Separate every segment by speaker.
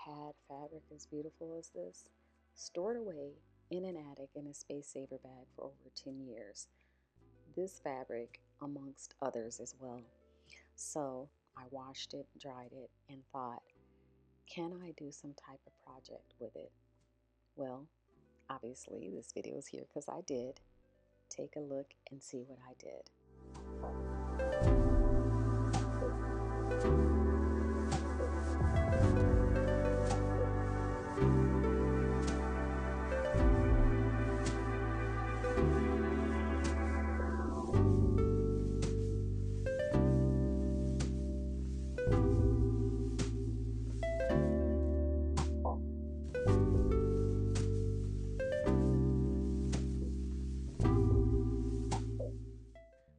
Speaker 1: had fabric as beautiful as this stored away in an attic in a space saver bag for over 10 years. This fabric, amongst others as well. So I washed it, dried it, and thought, can I do some type of project with it? Well, obviously this video is here because I did. Take a look and see what I did.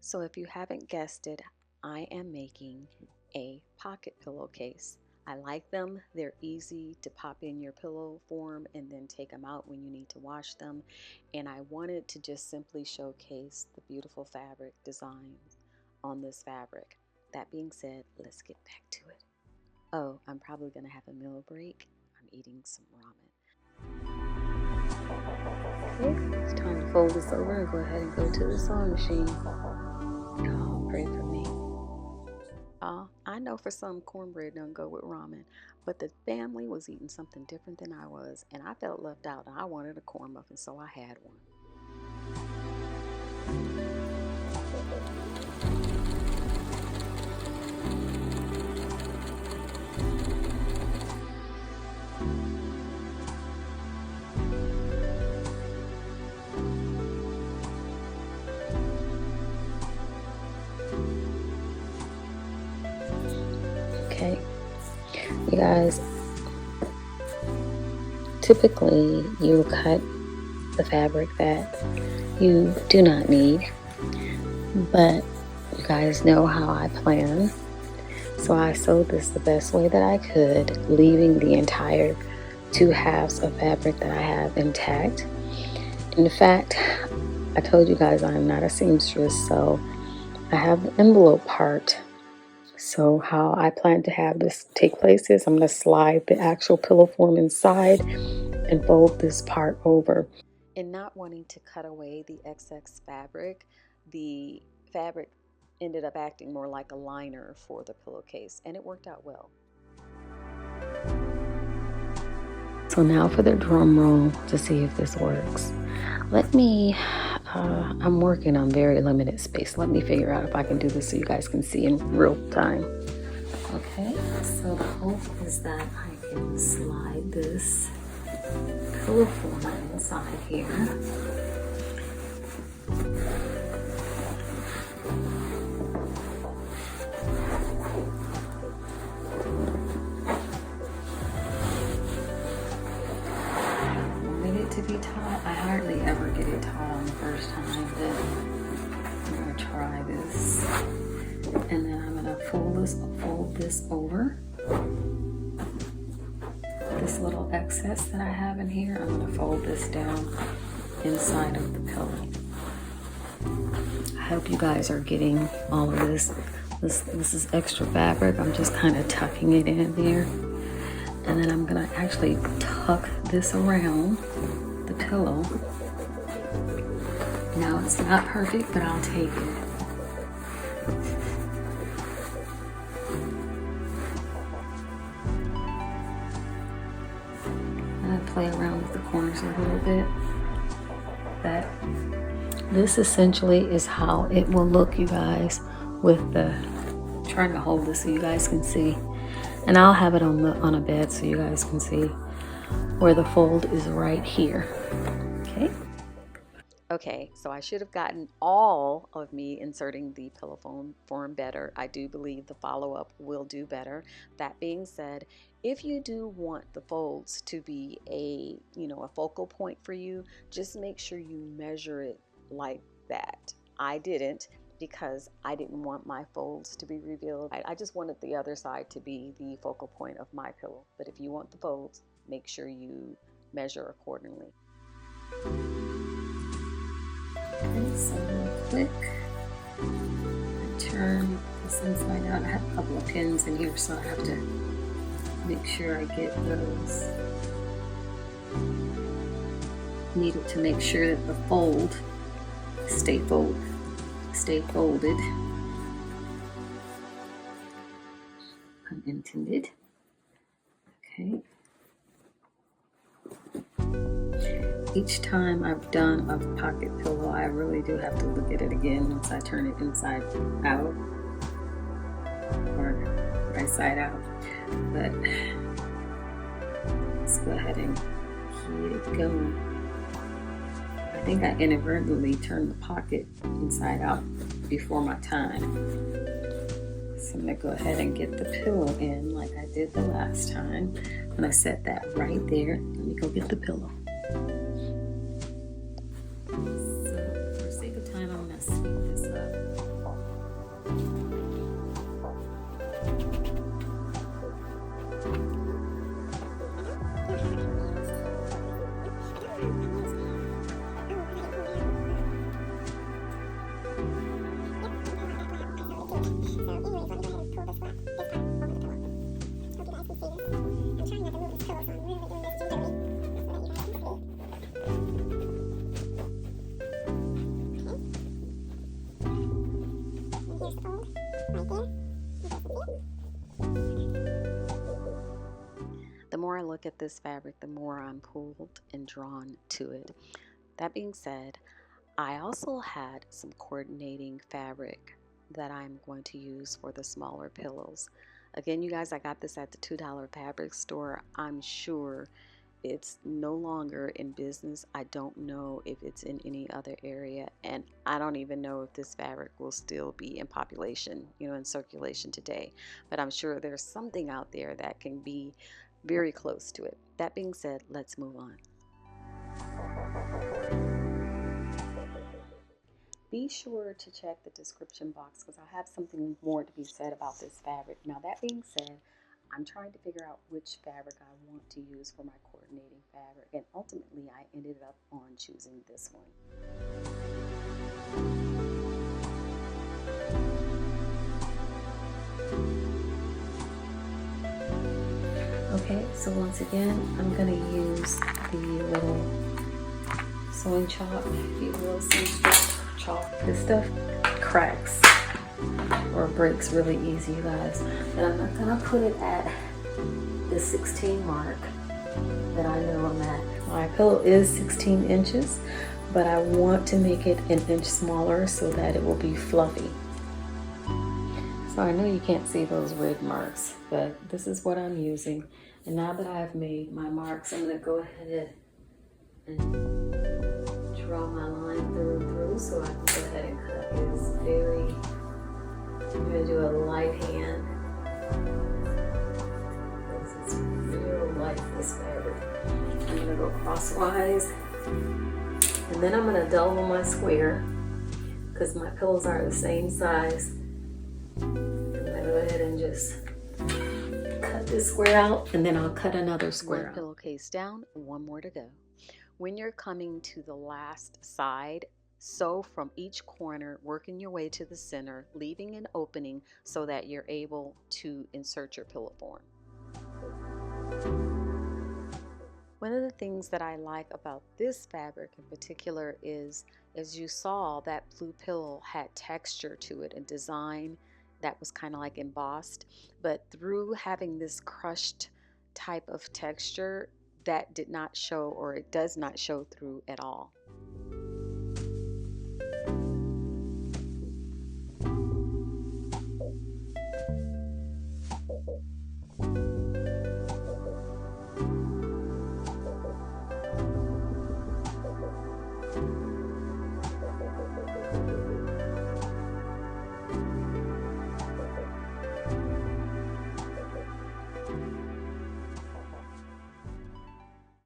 Speaker 1: So if you haven't guessed it, I am making a pocket pillowcase. I like them. They're easy to pop in your pillow form and then take them out when you need to wash them. And I wanted to just simply showcase the beautiful fabric designs on this fabric. That being said, let's get back to it. Oh, I'm probably going to have a meal break. I'm eating some ramen. Okay, it's time to fold this over and go ahead and go to the sewing machine. Y'all pray for me. I know for some cornbread don't go with ramen, but the family was eating something different than I was, and I felt left out, and I wanted a corn muffin, so I had one. Okay, you guys, typically you cut the fabric that you do not need, but you guys know how I plan. So I sewed this the best way that I could, leaving the entire 2 halves of fabric that I have intact. In fact, I told you guys I am not a seamstress, so I have the envelope part. So how I plan to have this take place is I'm going to slide the actual pillow form inside and fold this part over. And not wanting to cut away the excess fabric, the fabric ended up acting more like a liner for the pillowcase, and it worked out well. So now for the drum roll to see if this works. I'm working on very limited space. Let me figure out if I can do this so you guys can see in real time. Okay, so the hope is that I can slide this pillow form inside here. To be taught. I hardly ever get it taught on the first time, but I'm going to try this. And then I'm going to fold this over. This little excess that I have in here, I'm going to fold this down inside of the pillow. I hope you guys are getting all of this. This is extra fabric. I'm just kind of tucking it in there. And then I'm going to actually tuck this around the pillow. Now it's not perfect, but I'll take it. I'm going to play around with the corners a little bit. But this essentially is how it will look, you guys, with the, trying to hold this so you guys can see. And I'll have it on a bed so you guys can see where the fold is right here. Okay, so I should have gotten all of me inserting the pillow form better. I do believe the follow-up will do better. That being said, if you do want the folds to be a focal point for you, just make sure you measure it like that. I didn't, because I didn't want my folds to be revealed. I just wanted the other side to be the focal point of my pillow. But if you want the folds, make sure you measure accordingly. Okay, so real quick, I turn this inside out. I have a couple of pins in here, so I have to Make sure I get those needle to make sure that the fold stay folded. Pun intended. Okay. Each time I've done a pocket pillow, I really do have to look at it again once I turn it inside out or right side out. But let's go ahead and keep it going. I think I inadvertently turned the pocket inside out before my time. So I'm gonna go ahead and get the pillow in like I did the last time. I'm gonna set that right there. Let me go get the pillow. So for sake of time, I'm gonna speed this up. The more I look at this fabric, the more I'm pulled and drawn to it. That being said, I also had some coordinating fabric that I'm going to use for the smaller pillows. Again, you guys, I got this at the $2 fabric store. I'm sure it's no longer in business. I don't know if it's in any other area, and I don't even know if this fabric will still be in population, in circulation today. But I'm sure there's something out there that can be very close to it. That being said, let's move on. Be sure to check the description box because I have something more to be said about this fabric. Now, that being said, I'm trying to figure out which fabric I want to use for my coordinating fabric, and ultimately I ended up on choosing this one. Okay, so once again, I'm going to use the little sewing chalk, the little seamstress chalk. This stuff cracks or breaks really easy, you guys. And I'm not gonna put it at the 16 mark that I know I'm at. My pillow is 16 inches, but I want to make it an inch smaller so that it will be fluffy. So I know you can't see those red marks, but this is what I'm using. And now that I've made my marks, I'm gonna go ahead and draw my line through and through so I can go ahead and cut this very, I'm going to do a light hand. This is real light, this fabric. I'm going to go crosswise, and then I'm going to double my square because my pillows are the same size. I'm going to go ahead and just cut this square out, and then I'll cut another square out. One pillowcase down, one more to go. When you're coming to the last side, sew from each corner, working your way to the center, leaving an opening so that you're able to insert your pillow form. One of the things that I like about this fabric in particular is, as you saw, that blue pillow had texture to it and design that was kind of like embossed, but through having this crushed type of texture, that did not show, or it does not show through at all.